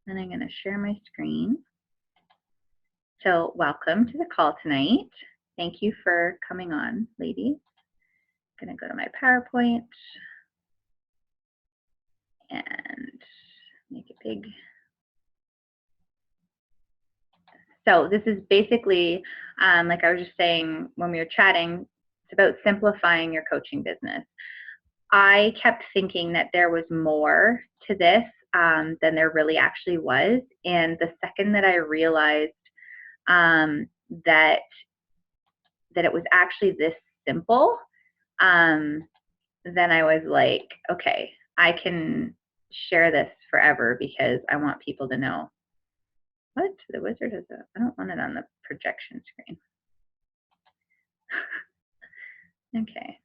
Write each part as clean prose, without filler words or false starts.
And I'm going to share my screen. So welcome to the call tonight. Thank you for coming on, ladies. I'm going to go to my PowerPoint and make it big. So this is basically, like I was just saying when we were chatting, it's about simplifying your coaching business. I kept thinking that there was more to this than there really actually was. And the second that I realized that it was actually this simple, then I was like, okay, I can share this forever because I want people to know. What? The wizard has a, I don't want it on the projection screen. Okay.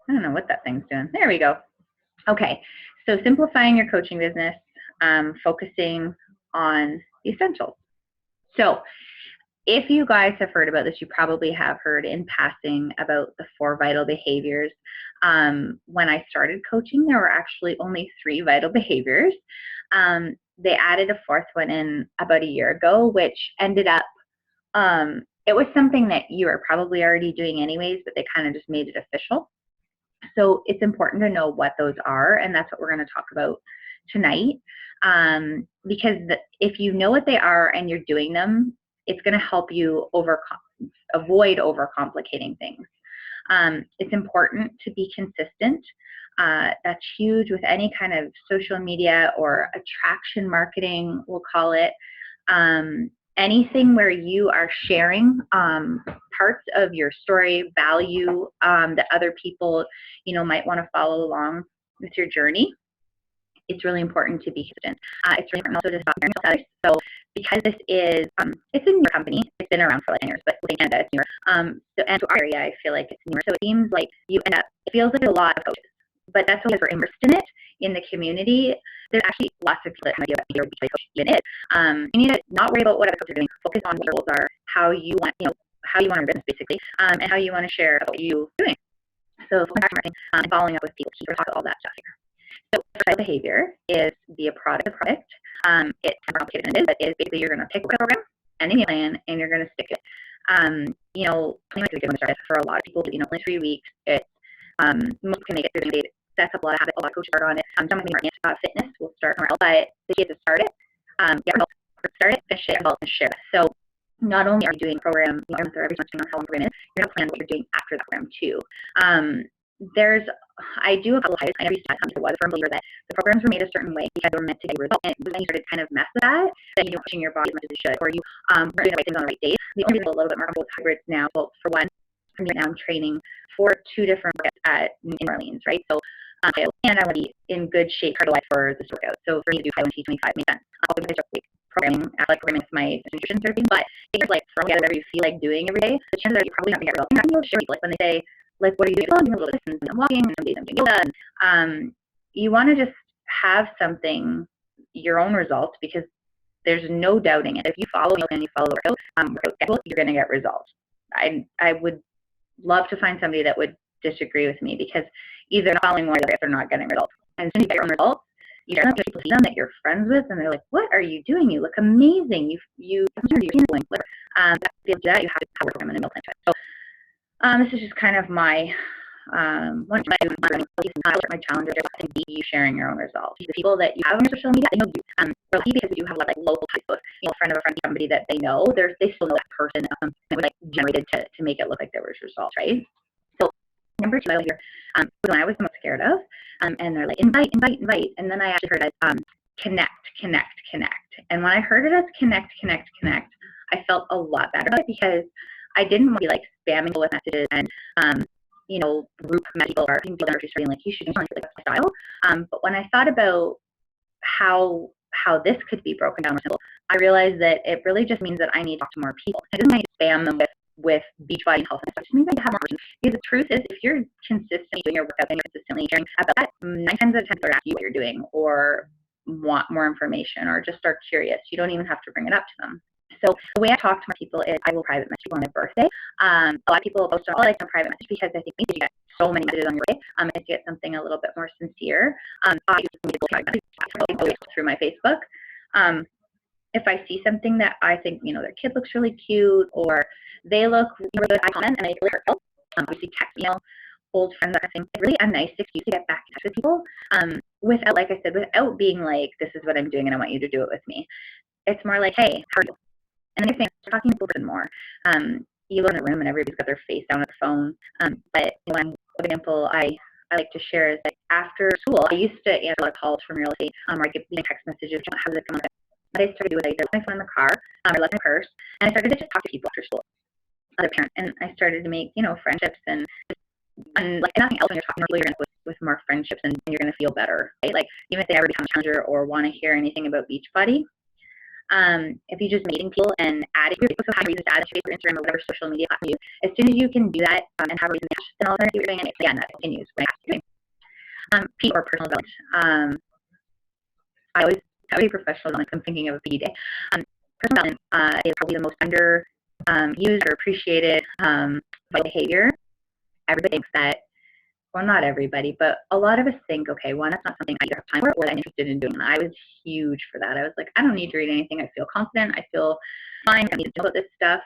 I don't know what that thing's doing. There we go. Okay, so simplifying your coaching business, focusing on the essentials. So if you guys have heard about this, you probably have heard in passing about the 4 vital behaviors. When I started coaching, there were actually only 3 vital behaviors. They added a 4th one in about a year ago, which ended up, it was something that you were probably already doing anyways, but they kind of just made it official. So it's important to know what those are, and that's what we're going to talk about tonight. Because if you know what they are and you're doing them, it's going to help you avoid overcomplicating things. It's important to be consistent. That's huge with any kind of social media or attraction marketing, we'll call it. Anything where you are sharing parts of your story, value that other people, might want to follow along with your journey. It's really important to be consistent. It's really important also to stop sharing with others. So because this is, it's a new company. It's been around for like 10 years, but within Canada, it's newer. So, and to our area, I feel like it's newer. So it seems like it feels like a lot of coaches, but that's because we're immersed in it in the community. There's actually lots of people that have an idea of what a coach even is. You need to not worry about what other coaches are doing. Focus on what your goals are, how you want, how you want to run your business basically, and how you want to share what you're doing. So marketing and following up with people, we're talking about all that stuff here. So first behavior is be a product. It's more complicated than it is, but it is basically you're going to pick a program and a plan, and you're going to stick it. Planning is a good one to start for a lot of people. Only 3 weeks. It's most can make it through the day. Sets up a lot of habits. A lot of coaches start on it. Some of them fitness will start somewhere else, but the key is to start it. Get results, start it, finish it, results, and share it. So not only are you doing a program every month or every month on how long the program is, you're going to plan what you're doing after the program too. I do a couple of hires. I never used to come to was a firm believer that the programs were made a certain way because they were meant to get results. And when you started to kind of mess with that, then you're pushing your body as much as you should, or you weren't doing the right things on the right days. The only reason I'm a little bit more comfortable with hybrids now, well, for one, right now I'm training for 2 different workouts in New Orleans, right? So, and I want to be in good shape cardio-wise for this workout. So for me to do 5-1-T25 makes sense. Also, because I programming, I like programming with my nutrition therapy, but it's just like throwing out whatever you feel like doing every day. The chances are you're probably not going to get results. You're not going to share people. Like when they say, like, what are you doing? Oh, I'm doing a little distance, I'm walking, and some days I'm doing yoga. You want to just have something, your own results, because there's no doubting it. If you follow me and you follow the workout schedule, you're going to get results. I would love to find somebody that would disagree with me, because either not following one or they're not getting results. And as soon as you get your own results, you start to people see them that you're friends with, and they're like, "What are you doing? You look amazing. You doing whatever." To be able to do that, you have to have a program and a meal plan to it. So this is just kind of my one of my challenges is you sharing your own results. The people that you have on your social media, they know you. Because we do have like local type of friend of a friend, somebody that they know, they still know that person. It was like generated to make it look like there was results, right? So number 2, when I was the most scared of, and they're like invite, and then I actually heard it connect. And when I heard it as connect, I felt a lot better about it, because I didn't want to be like spamming people with messages and group people or people that are just like you should do something like my style. But when I thought about how this could be broken down more simple, I realized that it really just means that I need to talk to more people. It doesn't mean to spam them with Beachbody health and stuff. It just means that you have more options. Because the truth is, if you're consistently doing your workout and you're consistently sharing about that, 9 times out of 10 they're asking you what you're doing or want more information or just are curious. You don't even have to bring it up to them. So the way I talk to my people is I will private message people on their birthday. A lot of people post all like a private message because I think you get so many messages on your day. And to get something a little bit more sincere, I use through my Facebook. If I see something that I think, their kid looks really cute or they look really good, I comment and I make it really hurtful. Obviously text, old friends, that kind of thing. It's really a nice excuse to get back in touch with people without, like I said, without being like, this is what I'm doing and I want you to do it with me. It's more like, hey, how are you? And then you're talking to people more. You go in the room and everybody's got their face down at the phone. But one example I like to share is like after school, I used to answer a lot of calls from real estate where I get text messages, how does it come on? What I started to do is I either left my phone in the car or left my purse, and I started to just talk to people after school, other parents, and I started to make, friendships and like nothing else when you're talking, you're going to with more friendships and you're going to feel better, right? Like even if they ever become a challenger or want to hear anything about Beachbody, if you just meeting people and adding your Facebook, so have reasons to add to your Instagram or whatever social media platform you, as soon as you can do that and have a reason to match, then all of a sudden you're doing, and again, that continues when you're doing. P or personal development. I always be professional development. I'm thinking of a PD day. Personal development is probably the most under used or appreciated behavior. Everybody thinks that, well, not everybody, but a lot of us think, okay, one, that's not something I either have time for or that I'm interested in doing. And I was huge for that. I was like, I don't need to read anything. I feel confident. I feel fine. I need to know about this stuff.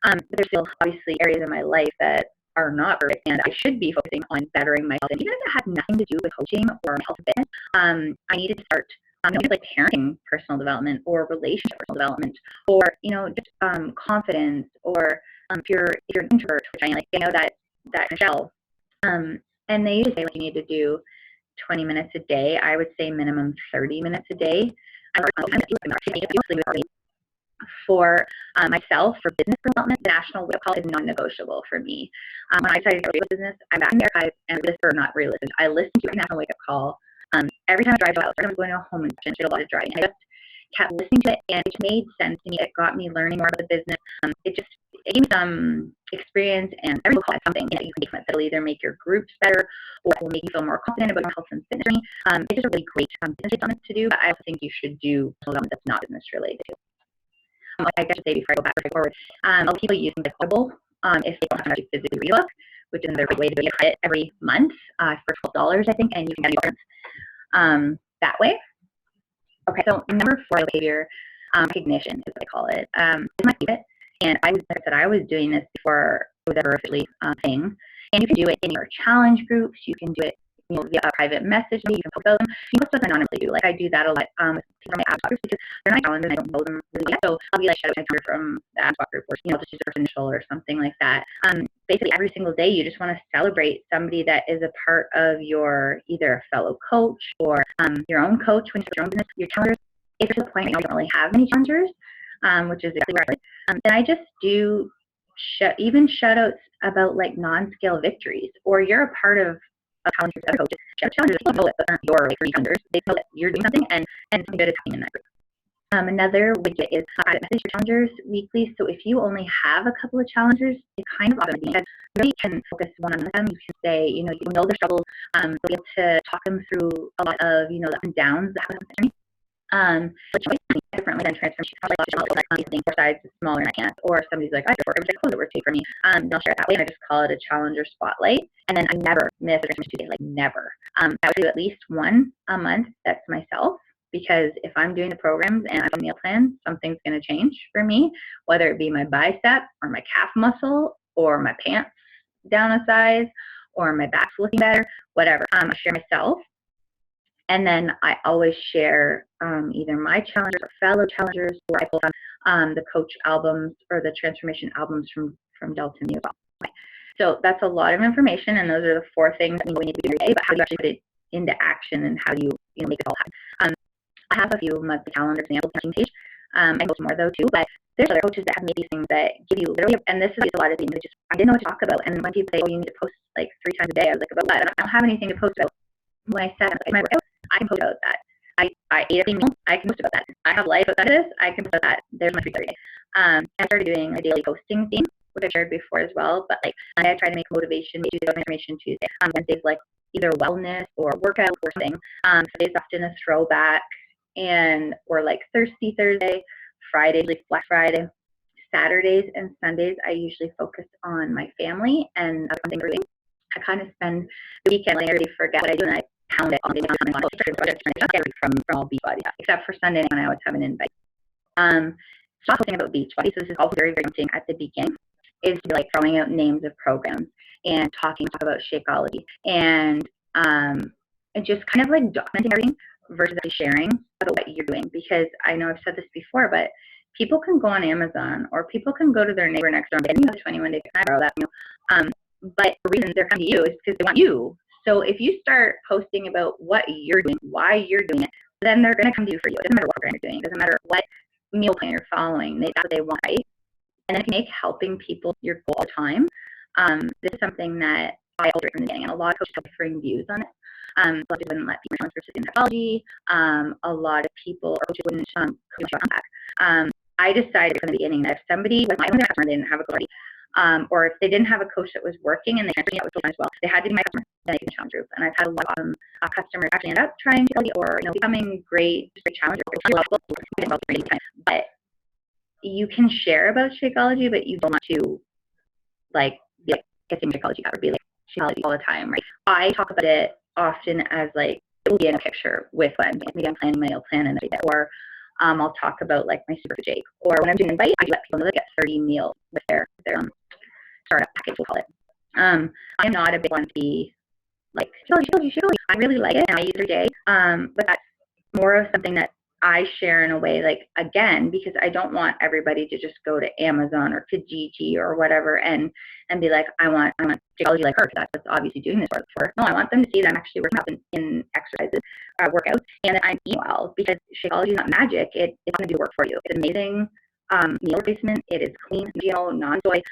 But there's still obviously areas in my life that are not perfect, and I should be focusing on bettering myself. And even if it had nothing to do with coaching or health and fitness, I needed to start like parenting personal development or relationship personal development or, just confidence or if you're an introvert, which I am, like, that shell. And they used to say, like, you need to do 20 minutes a day. I would say minimum 30 minutes a day. For myself, for business development, the national wake-up call is non-negotiable for me. When I decided to go business, I'm back in the archive and not re-listen. I listen to a national wake-up call every time I drive out. I was going to a home and did a lot of driving. I just kept listening to it, and it made sense to me. It got me learning more about the business. It gave me some experience, and every call has something that you can take from it that'll either make your groups better or will make you feel more confident about your health and fitness journey. It's just a really great business development to do, but I also think you should do something that's not business related too. I guess to say before I go back forward, a lot of people use Audible if they don't have to physically read a book, which is another great way to get credit every month for $12, I think, and you can get it that way. Okay, so number 4 behavior recognition is what I call it. It's my favorite, and like I said, I was doing this before it was ever officially a thing. And you can do it in your challenge groups. You can do it via a private message. You can post about them. You can post them anonymously too. Like I do that a lot with my ad groups because they're not challenges and I don't know them really yet. So I'll be like, shout out to from the ad group or just use their initial or something like that. Basically every single day you just want to celebrate somebody that is a part of your either a fellow coach or your own coach when you start your own business, your challengers. If you're to the point where you don't really have many challengers, which is exactly where I was, then I just do even shout outs about like non-scale victories, or you're a part of a challenge with other coaches. Challenges that know that aren't your like challengers. They know that you're doing something and something good is happening in that group. Another widget is private message your challengers weekly. So if you only have a couple of challengers, it's kind of awesome because you really can focus one on them. You can say, you know their struggles. You'll be able to talk them through a lot of, the ups and downs that happen in the journey. Which differently than transformation. Like these 4 sides is smaller and I can't. Or somebody's like, I just work every day, close it works for me. They'll share it that way, and I just call it a challenger spotlight. And then I never miss a transformation Tuesday, like never. I would do at least one a month. That's myself. Because if I'm doing the programs and I'm on meal plan, something's going to change for me, whether it be my bicep or my calf muscle or my pants down a size or my back's looking better, whatever. I share myself. And then I always share either my challengers or fellow challengers, or I post on the coach albums or the transformation albums from Delta Me as well. Okay. So that's a lot of information, and those are the 4 things that we need to do every day, but how do you actually put it into action and how do you make it all happen? I have a few monthly calendar examples on my page. I post more though too, but there's other coaches that have made these things that give you literally, and this is a lot of things that I didn't know what to talk about. And when people say, oh, you need to post like 3 times a day, I was like, about what? I don't have anything to post about. When I said my workout, I can post about that. I ate a meal, I can post about that. I have life outside of this, I can post about that. There's my 3 every day. I started doing a daily posting theme, which I shared before as well, but like I try to make motivation, maybe information Tuesday. Wednesday's like either wellness or workout or something. Today's often a throwback. Or like Thirsty Thursday, Fridays like Black Friday, Saturdays and Sundays I usually focus on my family and something really. I kind of spend the weekend like I already forget what I do and I pound it on the from all Beachbody, except for Sunday night when I always have an invite. Stop posting about Beachbody. So this is also very, very tempting at the beginning, is to be like throwing out names of programs and talk about Shakeology and just kind of like documenting everything versus sharing about what you're doing. Because I know I've said this before, but people can go on Amazon or people can go to their neighbor next door and say, you have 21 days, can I borrow that? But the reason they're coming to you is because they want you. So if you start posting about what you're doing, why you're doing it, then they're going to come to you for you. It doesn't matter what program you're doing. It doesn't matter what meal plan you're following. That's what they want, right? And then if you make helping people your goal all the time, this is something that I always from the beginning, and a lot of coaches have differing views on it. A lot of people wouldn't let people transfer in psychology. A lot of people or coaches wouldn't coach on back. I decided from the beginning that if somebody was my own customer, they didn't have a coach, or if they didn't have a coach that was working and they transferred me, that was full-time as well, they had to be my customer, then I could challenge group. And I've had a lot of customers actually end up trying to, or becoming great challengers. But you can share about Shakeology, but you don't want to like be like kissing Shakeology or be like Shakeology all the time, right? I talk about it often as like it will be in a picture with when maybe I'm planning my meal plan and or I'll talk about like my superfood shake, or when I'm doing an invite, I let people know they get 30 meals with their startup package, we'll call it. I'm not a big one to be like Shakeology. I really like it and I use it every day. But that's more of something that I share in a way, like, again, because I don't want everybody to just go to Amazon or Kijiji or whatever and be like, I want Shakeology like her, because that's what's obviously doing this for. No, I want them to see that I'm actually working out in exercises, workouts, and that I'm eating well, because Shakeology is not magic. It's going to do work for you. It's amazing meal replacement. It is clean, non-soy,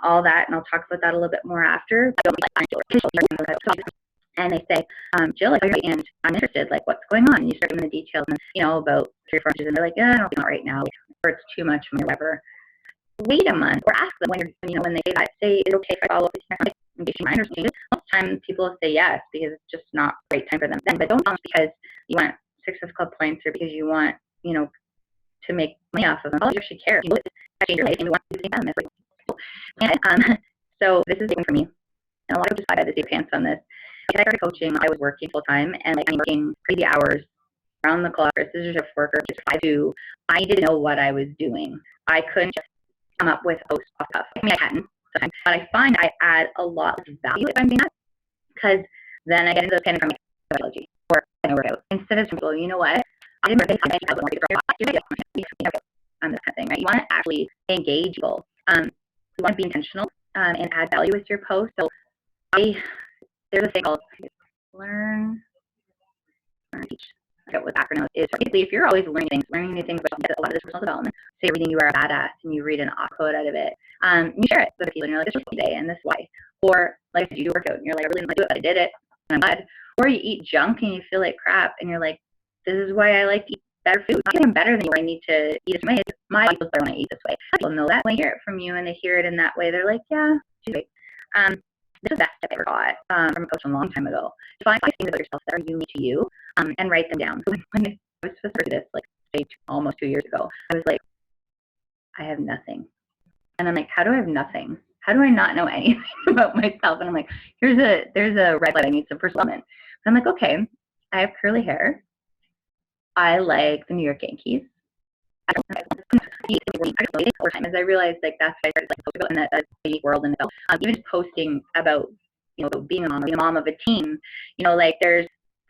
all that, and I'll talk about that a little bit more after. And they say, Jill, and I'm interested, like, what's going on? And you start giving the details, and, about 3 or 4 inches, and they're like, yeah, I don't think not right now, or it's too much for me, whatever. Wait a month, or ask them when they say that, say, is it okay if I follow up with you and get your mind or changes? Most of the time, people say yes, because it's just not the right time for them then, but don't tell them because you want Success Club points or because you want, to make money off of them. All you actually care. You know, it's change your life, and you want to do things. And so this is big for me. And a lot of people had to take pants on this. When I started coaching, I was working full time, and I'm working crazy hours around the clock. This is a shift worker. I didn't know what I was doing. I couldn't just come up with a post off cuff. I can sometimes, but I find I add a lot of value if I'm doing that, because then I get into the panic from psychology or workout instead of simple. You know what? I didn't really think about this kind of thing, right? You want to actually engage people. You want to be intentional and add value with your post. So there's a thing called learn, teach. I forget what the acronym is. Basically, if you're always learning new things, but a lot of this personal development, say reading You Are a Badass, and you read an quote out of it, you share it with people, and you're like, this was today, and this why. Or like you do workout, and you're like, I really didn't like do it, but I did it, and I'm glad. Or you eat junk, and you feel like crap, and you're like, this is why I like to eat better food. Not getting better than you. I need to eat this way. My body feels better when I eat this way. People know that when they hear it from you, and they hear it in that way, they're like, yeah, she's great. This is the best tip I ever got from a coach a long time ago. Find 5 things about yourself that are unique to you, and write them down. So when I was supposed to do this, like, say, almost 2 years ago, I was like, I have nothing. And I'm like, how do I have nothing? How do I not know anything about myself? And I'm like, there's a red light. I need some personal development. And I'm like, okay, I have curly hair. I like the New York Yankees. I don't know. Over time, as I realized, like, that's what I started posting about, and that's a unique world in itself. Even just posting about, being a mom or being a mom of a team, like, there's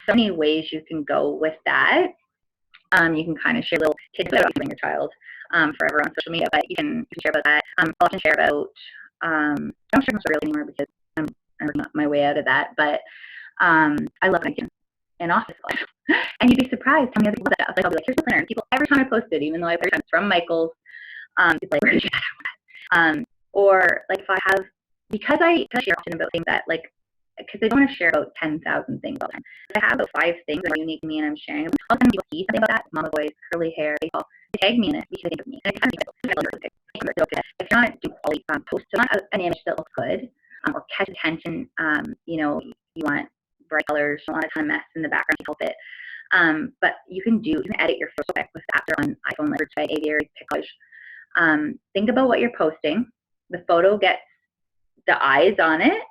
so many ways you can go with that. You can kind of share little kids about using your child forever on social media, but you can share about that. I'll often share about, I don't share much real anymore because I'm working my way out of that, but I love hiking in office life. And you'd be surprised how many other people that stuff. Like, I'll be like, here's the planner. And people, every time I post it, even though I post it from Michael's, people like, where did you get that? Or like, if I have, because I share often about things that, like, because I don't want to share about 10,000 things all the time. If I have about 5 things that are unique to me and I'm sharing them, I'll send people see something about that. Mama boys, curly hair, baseball. They tag me in it because they think of me. And if you're not doing quality posts, so not an image that looks good or catch attention, you want bright colors, don't want a ton of mess in the background to help it. But you can edit your photo with apps on iPhone, like Aviary, Piccollage. Think about what you're posting. The photo gets the eyes on it.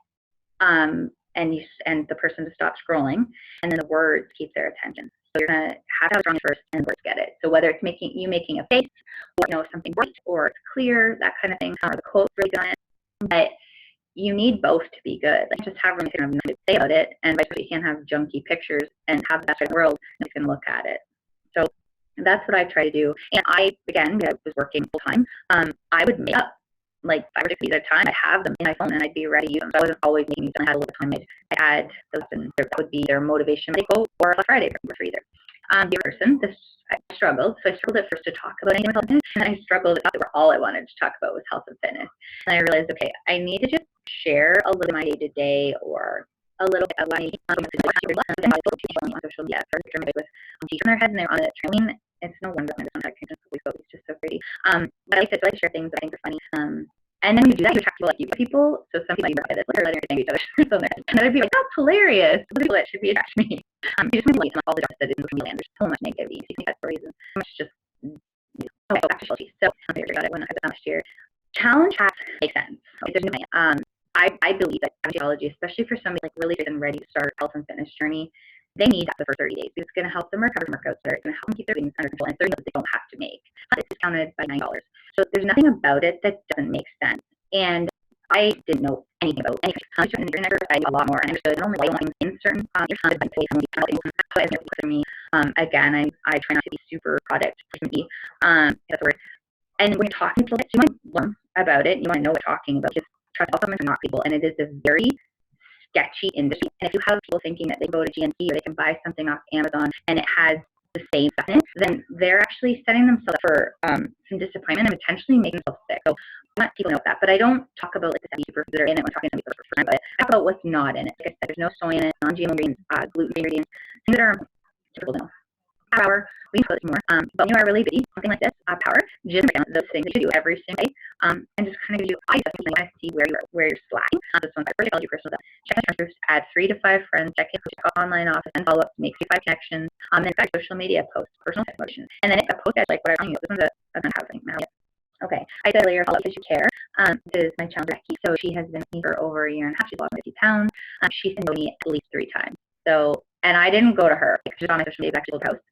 and the person to stop scrolling, and then the words keep their attention. So you're gonna have to have strong first, and the words get it. So whether it's making a face, or something bright, or it's clear, that kind of thing, or the quote really good on it, but you need both to be good. Like, just have nothing to say about it, and by the way, you can't have junky pictures and have the best in the world, and you can look at it. So that's what I try to do. And I was working full time. I would make up like 5 or 6 days at a time. I'd have them in my phone, and I'd be ready to use them. So I wasn't always making these. I had a little bit of time. I'd add those, and that would be their motivation quote or a Friday for either. The other person, I struggled. So I struggled at first to talk about anything with health and fitness, and then I struggled at where all I wanted to talk about was health and fitness. And I realized, okay, I need to just share a little of my day-to-day, or a little bit of what I need on social media for with teachers in their heads, and they're on it training. It's no wonder my contact it's just so pretty. But I like to share things that I think are funny. And then when you do that, you attract people like you people. So some people like this, like letting everything each other. And I'd be like, that's hilarious. The people that should be attracting me. You just want to all the jobs that in social media, and there's so much negativity. You see that for reasons. So much just okay, back to Chelsea. So I figured out it when I was last year. Challenge has to make sense. Okay, there's no way. I believe that physiology, especially for somebody like really good and ready to start a health and fitness journey, they need that for 30 days. It's going to help them recover from workouts better. It's going to help them keep their things under control, and 30 days they don't have to make. But it's discounted by $9. So there's nothing about it that doesn't make sense. And I didn't know anything about anything. I knew a lot more, and I understood not only why in certain you're funded by place for me. Again, I try not to be super product person. That's the word. And when you're talking to people, you want to learn about it. You want to know what you're talking about. Just trust all someone not people, and it is a very sketchy industry. And if you have people thinking that they go to GNC or they can buy something off Amazon and it has the same stuff in it, then they're actually setting themselves up for some disappointment and potentially making themselves sick. So I want people to know that. But I don't talk about like the 70 superfoods that are in it when talking to somebody for the first time, but I talk about what's not in it. Like I said, there's no soy in it, non-GMO ingredients, gluten ingredients, things that are typical to know. Power, we can focus more. But when you are really busy, something like this, Power, just break down those things that you do every single day, and just kind of gives you I see where you're slacking. This one's my first you personal stuff. Check out groups, add 3 to 5 friends, check in online office, and follow up to make 3 to 5 connections. Then in fact, social media posts, personal promotions, and then a post that's like what I'm telling you. This one's a housing now. Okay, I said earlier, follow up because you care. This is my challenge, Becky. So she has been with me for over a year and a half. She's lost 50 pounds. She's been with me at least 3 times. So, and I didn't go to her. She's on my social media, actually post.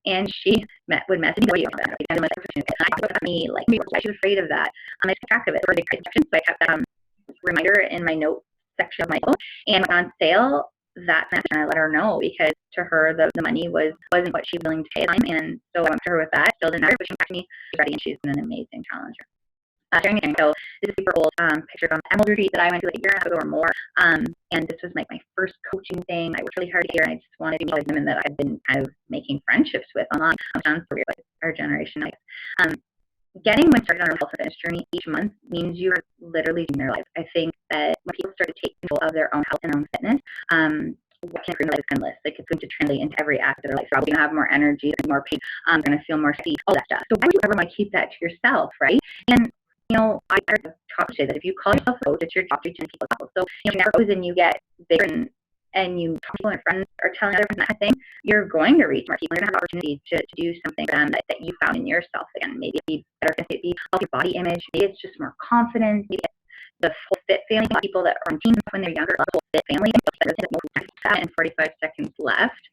And she would message me, what are you doing? And I thought me, like, why she was afraid of that. I took track of it. So I kept that reminder in my note section of my phone. And on sale that message, and I let her know, because to her, the money wasn't what she was willing to pay at the time. And so I went to her with that. Still didn't matter, but she came back to me. She's ready, and she's been an amazing challenger. So this is a super old picture from Emerald Retreat that I went to like a year and a half ago or more. And this was like my first coaching thing. I worked really hard here, and I just wanted to meet women that I've been kind of making friendships with online. Sounds weird, like our generation. Getting women started on a health and fitness journey each month means you are literally doing their life. I think that when people start to take control of their own health and own fitness, what can improve their life is endless. Like, it's going to translate into every aspect of their life. You're going to have more energy, more pain, going to feel more happy, all that stuff. So why would you ever want to keep that to yourself, right? And I talk to say that if you call yourself a coach, it's your job to reach people. So you never goes and you get bigger and you talk to people and friends are telling other friends that kind of thing, you're going to reach more people. You're going to have opportunity to do something that you found in yourself again. Maybe it be better, maybe help your body image. Maybe it's just more confidence. Maybe it's the full fit family, people that are on teams when they're younger, full fit family. And 45 seconds left.